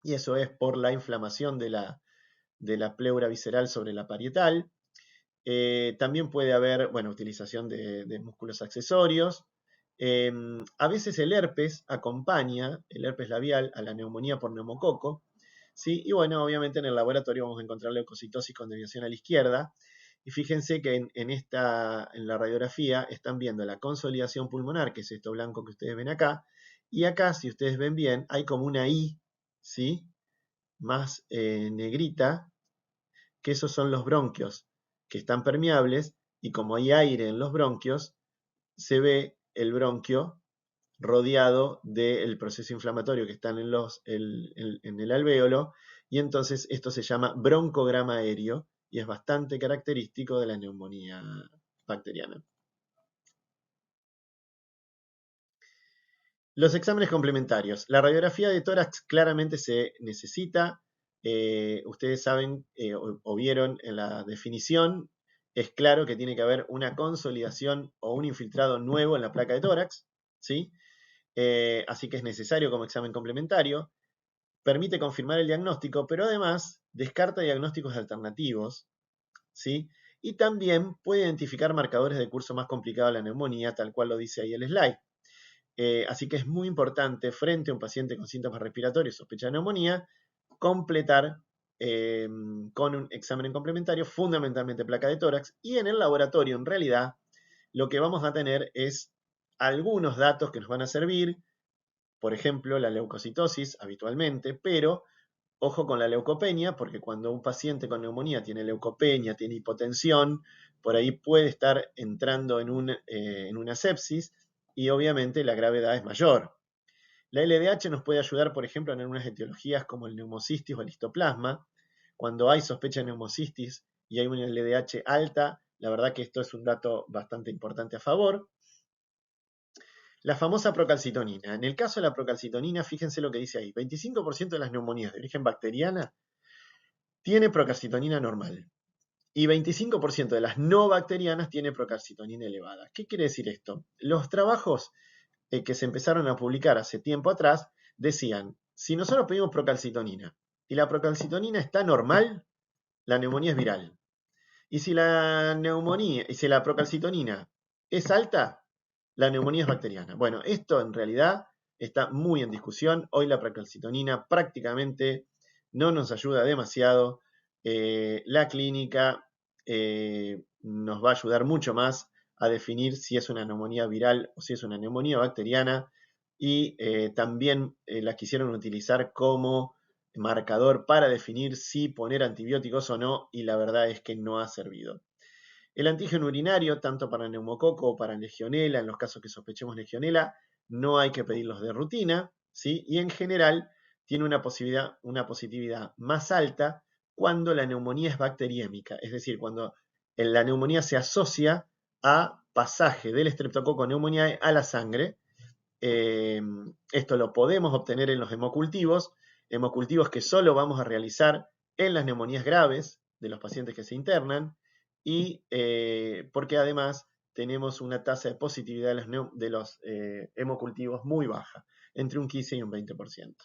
Speaker 1: Y eso es por la inflamación de la pleura visceral sobre la parietal. También puede haber, bueno, utilización de músculos accesorios. A veces el herpes acompaña, el herpes labial, a la neumonía por neumococo. ¿Sí? Y bueno, obviamente en el laboratorio vamos a encontrar leucocitosis con desviación a la izquierda. Y fíjense que en la radiografía están viendo la consolidación pulmonar, que es esto blanco que ustedes ven acá. Y acá, si ustedes ven bien, hay como una I, ¿sí? Más negrita, que esos son los bronquios, que están permeables, y como hay aire en los bronquios, se ve el bronquio rodeado del proceso inflamatorio que están en el alvéolo, y entonces esto se llama broncograma aéreo, y es bastante característico de la neumonía bacteriana. Los exámenes complementarios. La radiografía de tórax claramente se necesita. Ustedes saben o vieron en la definición, es claro que tiene que haber una consolidación o un infiltrado nuevo en la placa de tórax, ¿sí? Así que es necesario como examen complementario. Permite confirmar el diagnóstico, pero además descarta diagnósticos alternativos, ¿sí? Y también puede identificar marcadores de curso más complicado de la neumonía, tal cual lo dice ahí el slide. Así que es muy importante, frente a un paciente con síntomas respiratorios, sospecha de neumonía, completar con un examen complementario, fundamentalmente placa de tórax, y en el laboratorio, en realidad, lo que vamos a tener es algunos datos que nos van a servir, por ejemplo, la leucocitosis habitualmente, pero ojo con la leucopenia, porque cuando un paciente con neumonía tiene leucopenia, tiene hipotensión, por ahí puede estar entrando en una sepsis, y obviamente la gravedad es mayor. La LDH nos puede ayudar, por ejemplo, en algunas etiologías como el neumocistis o el histoplasma. Cuando hay sospecha de neumocistis y hay una LDH alta, la verdad que esto es un dato bastante importante a favor. La famosa procalcitonina. En el caso de la procalcitonina, fíjense lo que dice ahí. 25% de las neumonías de origen bacteriana tiene procalcitonina normal. Y 25% de las no bacterianas tiene procalcitonina elevada. ¿Qué quiere decir esto? Los trabajos que se empezaron a publicar hace tiempo atrás decían, si nosotros pedimos procalcitonina y la procalcitonina está normal, la neumonía es viral. Y si la procalcitonina es alta, la neumonía es bacteriana. Bueno, esto en realidad está muy en discusión. Hoy la procalcitonina prácticamente no nos ayuda demasiado. La clínica nos va a ayudar mucho más a definir si es una neumonía viral o si es una neumonía bacteriana. Y también la quisieron utilizar como marcador para definir si poner antibióticos o no, y la verdad es que no ha servido. El antígeno urinario, tanto para neumococo o para legionela, en los casos que sospechemos legionela, no hay que pedirlos de rutina, ¿sí? Y en general tiene una positividad más alta cuando la neumonía es bacteriémica, es decir, cuando la neumonía se asocia a pasaje del Streptococcus pneumoniae a la sangre. Esto lo podemos obtener en los hemocultivos que solo vamos a realizar en las neumonías graves de los pacientes que se internan, y porque además tenemos una tasa de positividad de los hemocultivos muy baja, entre un 15 y un 20%.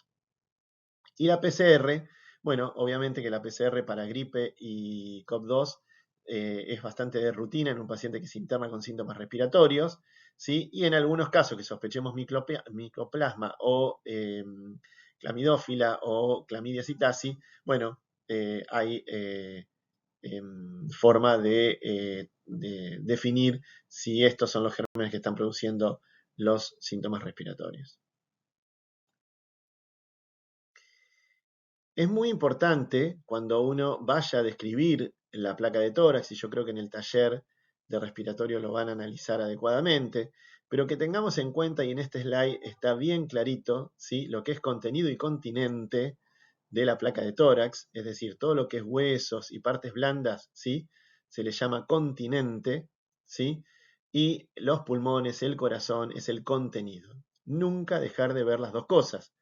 Speaker 1: Y la PCR, bueno, obviamente que la PCR para gripe y COP2 es bastante de rutina en un paciente que se interna con síntomas respiratorios, ¿sí? Y en algunos casos que sospechemos micoplasma o clamidófila o clamidia citasi, bueno, hay forma de definir si estos son los gérmenes que están produciendo los síntomas respiratorios. Es muy importante cuando uno vaya a describir la placa de tórax, y yo creo que en el taller de respiratorio lo van a analizar adecuadamente, pero que tengamos en cuenta, y en este slide está bien clarito, ¿sí?, lo que es contenido y continente de la placa de tórax, es decir, todo lo que es huesos y partes blandas, ¿sí?, se le llama continente, ¿sí?, y los pulmones, el corazón, es el contenido. Nunca dejar de ver las dos cosas.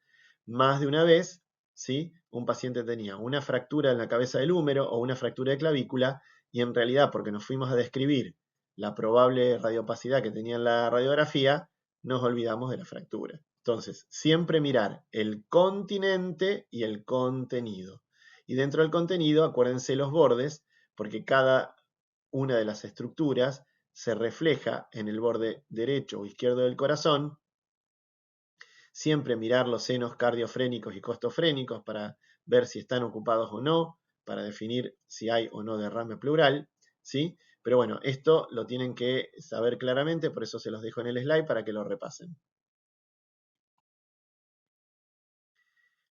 Speaker 1: Más de una vez, ¿sí?, un paciente tenía una fractura en la cabeza del húmero o una fractura de clavícula, y en realidad, porque nos fuimos a describir la probable radiopacidad que tenía en la radiografía, nos olvidamos de la fractura. Entonces, siempre mirar el continente y el contenido. Y dentro del contenido, acuérdense los bordes, porque cada una de las estructuras se refleja en el borde derecho o izquierdo del corazón. Siempre mirar los senos cardiofrénicos y costofrénicos para ver si están ocupados o no, para definir si hay o no derrame pleural, ¿sí? Pero bueno, esto lo tienen que saber claramente, por eso se los dejo en el slide para que lo repasen.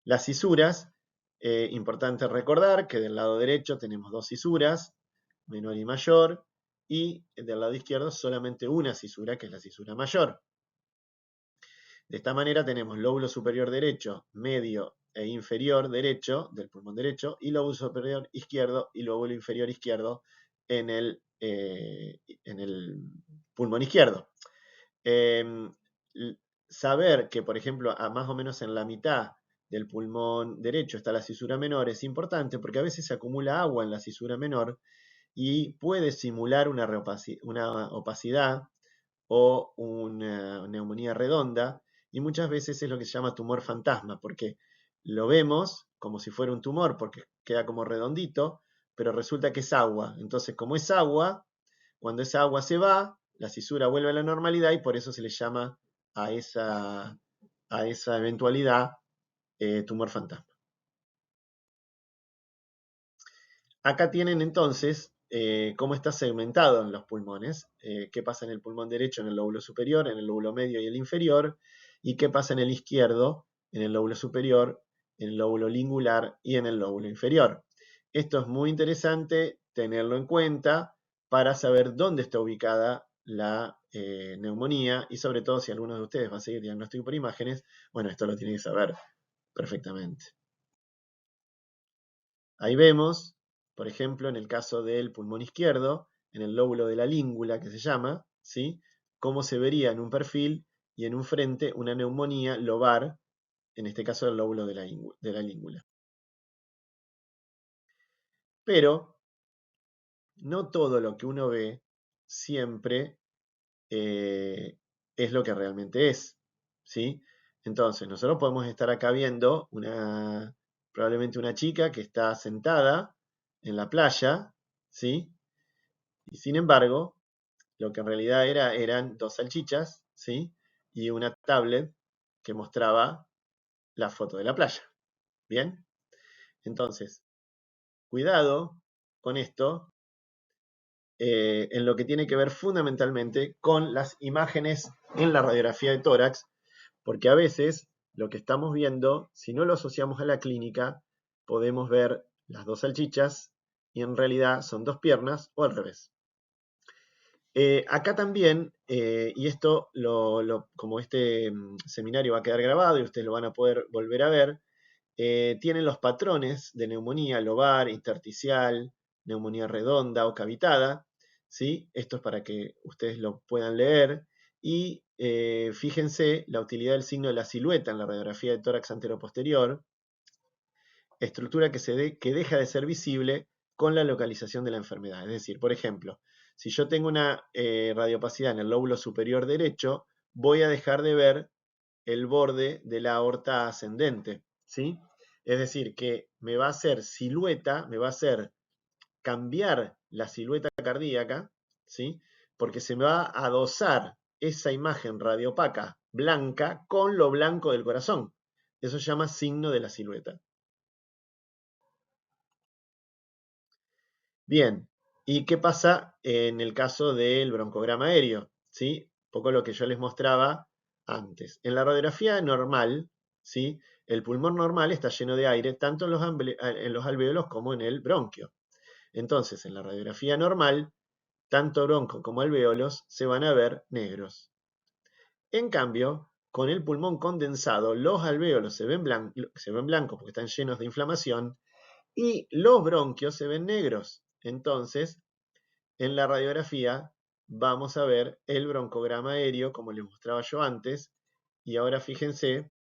Speaker 1: Las cisuras, importante recordar que del lado derecho tenemos dos cisuras, menor y mayor, y del lado izquierdo solamente una cisura, que es la cisura mayor. De esta manera tenemos lóbulo superior derecho, medio e inferior derecho del pulmón derecho, y lóbulo superior izquierdo y lóbulo inferior izquierdo en el pulmón izquierdo. Saber que, por ejemplo, más o menos en la mitad del pulmón derecho está la cisura menor es importante porque a veces se acumula agua en la cisura menor y puede simular una opacidad o una neumonía redonda, y muchas veces es lo que se llama tumor fantasma, porque lo vemos como si fuera un tumor, porque queda como redondito, pero resulta que es agua. Entonces, como es agua, cuando esa agua se va, la cisura vuelve a la normalidad y por eso se le llama a esa eventualidad tumor fantasma. Acá tienen entonces cómo está segmentado en los pulmones, qué pasa en el pulmón derecho, en el lóbulo superior, en el lóbulo medio y el inferior, y qué pasa en el izquierdo, en el lóbulo superior, en el lóbulo lingular y en el lóbulo inferior. Esto es muy interesante tenerlo en cuenta para saber dónde está ubicada la neumonía, y sobre todo si alguno de ustedes va a seguir diagnóstico por imágenes, bueno, esto lo tienen que saber perfectamente. Ahí vemos, por ejemplo, en el caso del pulmón izquierdo, en el lóbulo de la língula que se llama, ¿sí?, cómo se vería en un perfil y en un frente una neumonía lobar, en este caso del lóbulo de la língula. Pero no todo lo que uno ve siempre es lo que realmente es, ¿sí? Entonces, nosotros podemos estar acá viendo probablemente una chica que está sentada en la playa, ¿sí? Y sin embargo, lo que en realidad eran dos salchichas, ¿sí?, y una tablet que mostraba la foto de la playa. ¿Bien? Entonces, cuidado con esto en lo que tiene que ver fundamentalmente con las imágenes en la radiografía de tórax, porque a veces lo que estamos viendo, si no lo asociamos a la clínica, podemos ver las dos salchichas y en realidad son dos piernas o al revés. Acá también, y esto como este seminario va a quedar grabado y ustedes lo van a poder volver a ver, tienen los patrones de neumonía lobar, intersticial, neumonía redonda o cavitada, ¿sí? Esto es para que ustedes lo puedan leer. Y fíjense la utilidad del signo de la silueta en la radiografía de tórax anteroposterior, estructura que deja de ser visible con la localización de la enfermedad. Es decir, por ejemplo, si yo tengo una radiopacidad en el lóbulo superior derecho, voy a dejar de ver el borde de la aorta ascendente, ¿sí? Es decir, que me va a hacer silueta, me va a hacer cambiar la silueta cardíaca, ¿sí? Porque se me va a adosar esa imagen radiopaca blanca con lo blanco del corazón. Eso se llama signo de la silueta. Bien, ¿y qué pasa en el caso del broncograma aéreo? ¿Sí? Un poco lo que yo les mostraba antes. En la radiografía normal, ¿sí? El pulmón normal está lleno de aire tanto en los alvéolos como en el bronquio. Entonces, en la radiografía normal, tanto bronco como alvéolos se van a ver negros. En cambio, con el pulmón condensado, los alvéolos se ven blancos porque están llenos de inflamación y los bronquios se ven negros. Entonces, en la radiografía vamos a ver el broncograma aéreo, como les mostraba yo antes, y ahora fíjense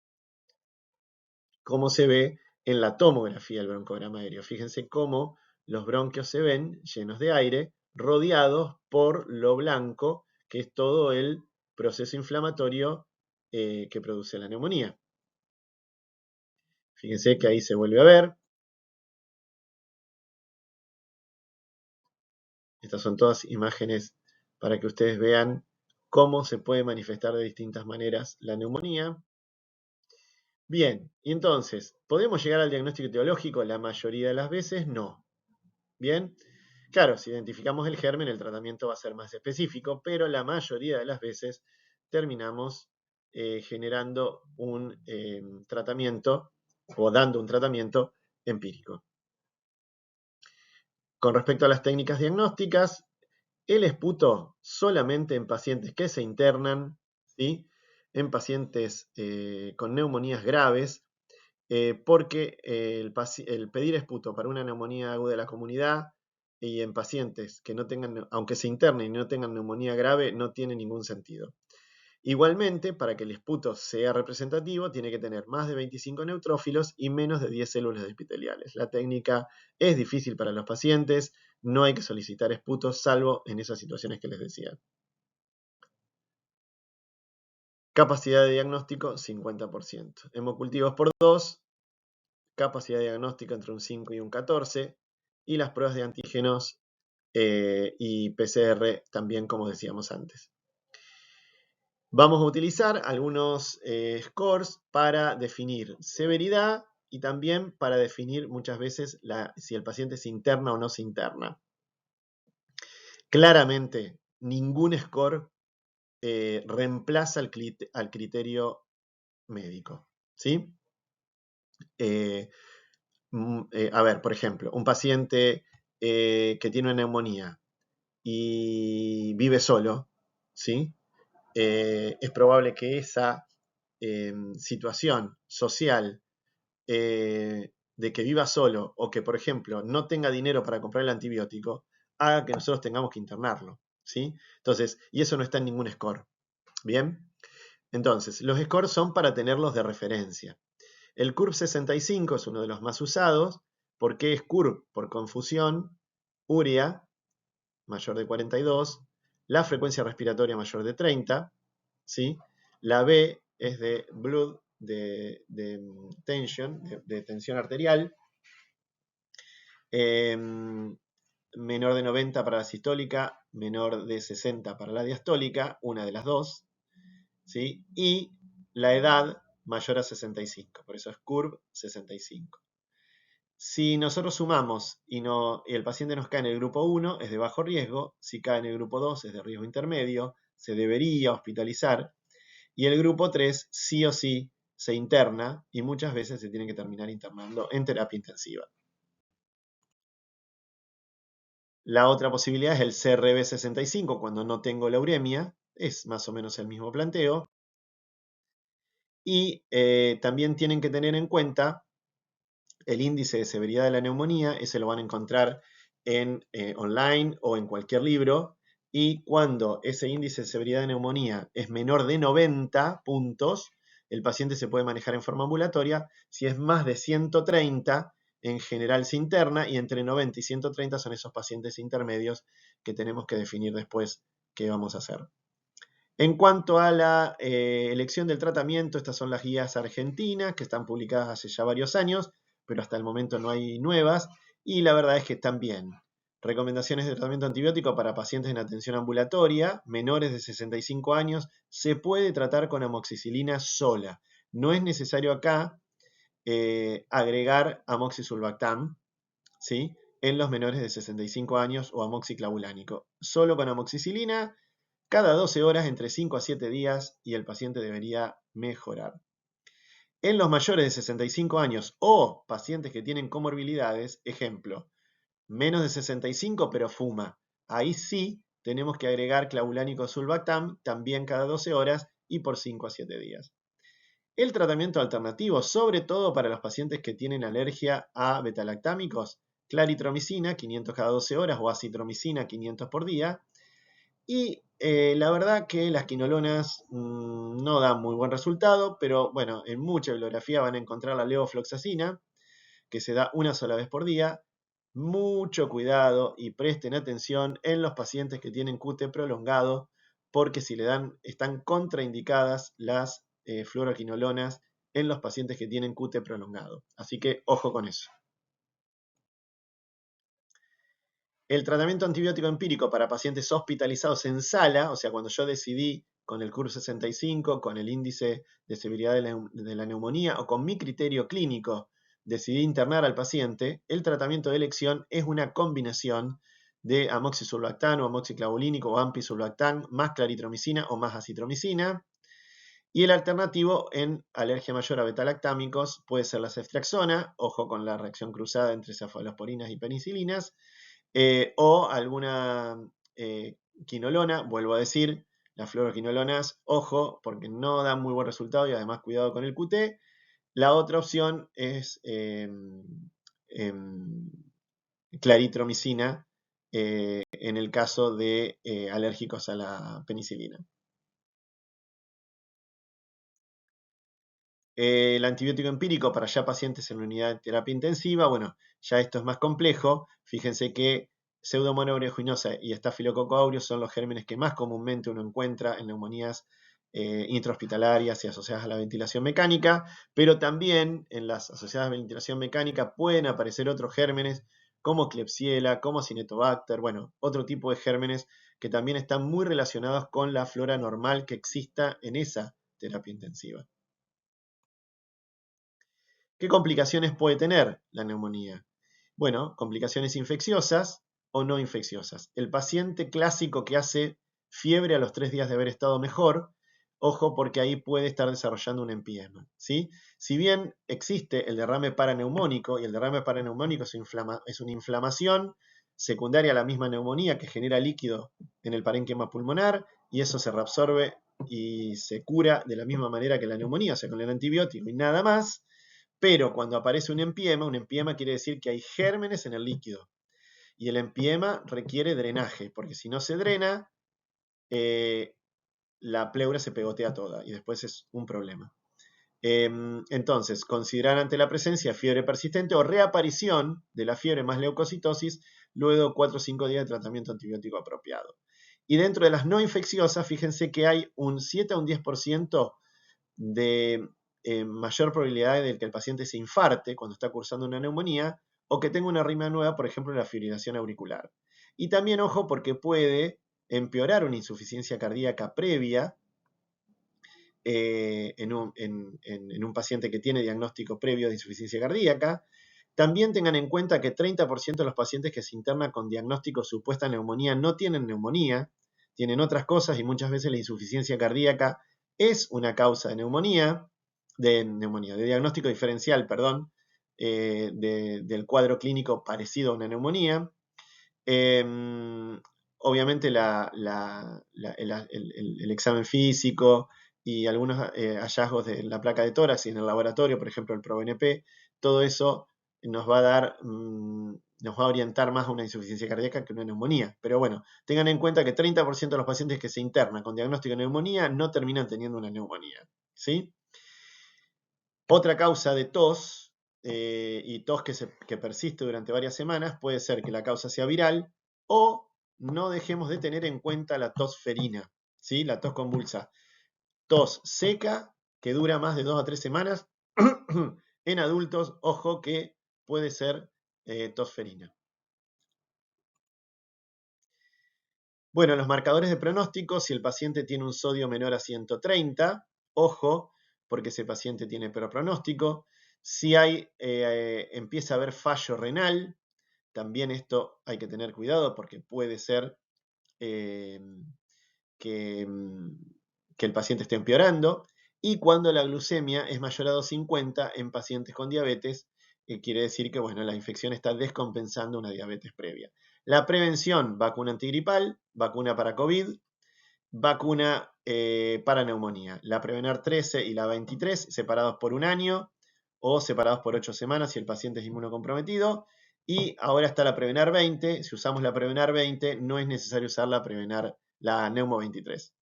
Speaker 1: cómo se ve en la tomografía el broncograma aéreo. Fíjense cómo los bronquios se ven llenos de aire, rodeados por lo blanco, que es todo el proceso inflamatorio que produce la neumonía. Fíjense que ahí se vuelve a ver. Estas son todas imágenes para que ustedes vean cómo se puede manifestar de distintas maneras la neumonía. Bien, y entonces, ¿podemos llegar al diagnóstico etiológico? La mayoría de las veces no. Bien, claro, si identificamos el germen, el tratamiento va a ser más específico, pero la mayoría de las veces terminamos generando un tratamiento o dando un tratamiento empírico. Con respecto a las técnicas diagnósticas, el esputo solamente en pacientes que se internan, ¿sí? En pacientes con neumonías graves, porque el pedir esputo para una neumonía aguda de la comunidad y en pacientes que no tengan, aunque se internen y no tengan neumonía grave, no tiene ningún sentido. Igualmente, para que el esputo sea representativo, tiene que tener más de 25 neutrófilos y menos de 10 células epiteliales. La técnica es difícil para los pacientes, no hay que solicitar esputos, salvo en esas situaciones que les decía. Capacidad de diagnóstico, 50%. Hemocultivos por 2, capacidad de diagnóstico entre un 5 y un 14, y las pruebas de antígenos y PCR también, como decíamos antes. Vamos a utilizar algunos scores para definir severidad y también para definir muchas veces si el paciente se interna o no se interna. Claramente, ningún score reemplaza al criterio médico, ¿sí? A ver, por ejemplo, un paciente que tiene una neumonía y vive solo, ¿sí? Es probable que esa situación social de que viva solo o que, por ejemplo, no tenga dinero para comprar el antibiótico, haga que nosotros tengamos que internarlo, ¿sí? Entonces, y eso no está en ningún score, ¿bien? Entonces, los scores son para tenerlos de referencia. El CURB 65 es uno de los más usados. ¿Por qué es CURB? Por confusión, urea, mayor de 42, la frecuencia respiratoria mayor de 30, ¿sí? La B es de blood, de tension, de tensión arterial, menor de 90 para la sistólica, menor de 60 para la diastólica, una de las dos, ¿sí? Y la edad mayor a 65, por eso es CURB 65. Si nosotros sumamos y el paciente nos cae en el grupo 1, es de bajo riesgo. Si cae en el grupo 2, es de riesgo intermedio. Se debería hospitalizar. Y el grupo 3, sí o sí, se interna y muchas veces se tiene que terminar internando en terapia intensiva. La otra posibilidad es el CRB65, cuando no tengo la uremia. Es más o menos el mismo planteo. Y también tienen que tener en cuenta el índice de severidad de la neumonía, ese lo van a encontrar en online o en cualquier libro, y cuando ese índice de severidad de neumonía es menor de 90 puntos, el paciente se puede manejar en forma ambulatoria. Si es más de 130, en general se interna y entre 90 y 130 son esos pacientes intermedios que tenemos que definir después qué vamos a hacer. En cuanto a la elección del tratamiento, estas son las guías argentinas que están publicadas hace ya varios años, pero hasta el momento no hay nuevas y la verdad es que están bien. Recomendaciones de tratamiento antibiótico para pacientes en atención ambulatoria, menores de 65 años, se puede tratar con amoxicilina sola. No es necesario acá agregar amoxicilbactam, ¿sí? En los menores de 65 años o amoxiclavulánico. Solo con amoxicilina, cada 12 horas entre 5 a 7 días y el paciente debería mejorar. En los mayores de 65 años o pacientes que tienen comorbilidades, ejemplo, menos de 65 pero fuma, ahí sí tenemos que agregar clavulánico sulbactam también cada 12 horas y por 5 a 7 días. El tratamiento alternativo, sobre todo para los pacientes que tienen alergia a betalactámicos, claritromicina 500 cada 12 horas o acitromicina 500 por día. Y la verdad que las quinolonas no dan muy buen resultado, pero bueno, en mucha bibliografía van a encontrar la levofloxacina, que se da una sola vez por día. Mucho cuidado y presten atención en los pacientes que tienen QT prolongado, porque si le dan, están contraindicadas las fluoroquinolonas en los pacientes que tienen QT prolongado. Así que ojo con eso. El tratamiento antibiótico empírico para pacientes hospitalizados en sala, o sea, cuando yo decidí con el CUR 65, con el índice de severidad de la neumonía o con mi criterio clínico, decidí internar al paciente, el tratamiento de elección es una combinación de amoxicilbactam o amoxiclavulínico o ampicilbactam más claritromicina o más acitromicina. Y el alternativo en alergia mayor a betalactámicos puede ser la ceftriaxona, ojo con la reacción cruzada entre cefalosporinas y penicilinas, o alguna quinolona, vuelvo a decir, las fluoroquinolonas, ojo, porque no dan muy buen resultado y además cuidado con el QT. La otra opción es claritromicina en el caso de alérgicos a la penicilina. El antibiótico empírico para ya pacientes en unidad de terapia intensiva, bueno, ya esto es más complejo. Fíjense que Pseudomonas aeruginosa y Staphylococcus aureus son los gérmenes que más comúnmente uno encuentra en neumonías intrahospitalarias y asociadas a la ventilación mecánica, pero también en las asociadas a la ventilación mecánica pueden aparecer otros gérmenes como Klebsiella, como Cinetobacter, bueno, otro tipo de gérmenes que también están muy relacionados con la flora normal que exista en esa terapia intensiva. ¿Qué complicaciones puede tener la neumonía? Bueno, complicaciones infecciosas o no infecciosas. El paciente clásico que hace fiebre a los 3 días de haber estado mejor, ojo porque ahí puede estar desarrollando un empiema, ¿sí? Si bien existe el derrame paraneumónico, y el derrame paraneumónico es una inflamación secundaria a la misma neumonía que genera líquido en el parénquima pulmonar, y eso se reabsorbe y se cura de la misma manera que la neumonía, o sea, con el antibiótico y nada más. Pero cuando aparece un empiema quiere decir que hay gérmenes en el líquido. Y el empiema requiere drenaje, porque si no se drena, la pleura se pegotea toda y después es un problema. Entonces, considerar ante la presencia fiebre persistente o reaparición de la fiebre más leucocitosis luego de 4 o 5 días de tratamiento antibiótico apropiado. Y dentro de las no infecciosas, fíjense que hay un 7 a un 10% de mayor probabilidad de que el paciente se infarte cuando está cursando una neumonía o que tenga una arritmia nueva, por ejemplo, la fibrilación auricular. Y también, ojo, porque puede empeorar una insuficiencia cardíaca previa en un paciente que tiene diagnóstico previo de insuficiencia cardíaca. También tengan en cuenta que 30% de los pacientes que se internan con diagnóstico supuesta neumonía no tienen neumonía, tienen otras cosas y muchas veces la insuficiencia cardíaca es una causa de de diagnóstico diferencial, perdón, del cuadro clínico parecido a una neumonía. Obviamente el examen físico y algunos hallazgos de la placa de tórax y en el laboratorio, por ejemplo el ProBNP, todo eso nos va a dar, nos va a orientar más a una insuficiencia cardíaca que una neumonía. Pero bueno, tengan en cuenta que 30% de los pacientes que se internan con diagnóstico de neumonía no terminan teniendo una neumonía, ¿sí? Otra causa de tos y tos que persiste durante varias semanas, puede ser que la causa sea viral o no dejemos de tener en cuenta la tos ferina, ¿sí? La tos convulsa. Tos seca que dura más de 2 a 3 semanas en adultos, ojo que puede ser tos ferina. Bueno, los marcadores de pronóstico, si el paciente tiene un sodio menor a 130, ojo, porque ese paciente tiene peor pronóstico. Si empieza a haber fallo renal, también esto hay que tener cuidado porque puede ser eh, que, que el paciente esté empeorando. Y cuando la glucemia es mayor a 250 en pacientes con diabetes, quiere decir que bueno, la infección está descompensando una diabetes previa. La prevención, vacuna antigripal, vacuna para COVID, vacuna para neumonía. La Prevenar 13 y la 23 separados por un año o separados por 8 semanas si el paciente es inmunocomprometido. Y ahora está la Prevenar 20. Si usamos la Prevenar 20, no es necesario usar la Neumo 23.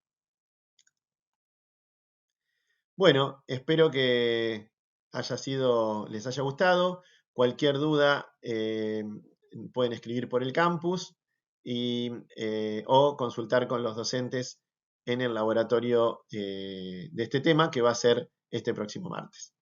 Speaker 1: Bueno, espero que les haya gustado. Cualquier duda pueden escribir por el campus o consultar con los docentes en el laboratorio de este tema que va a ser este próximo martes.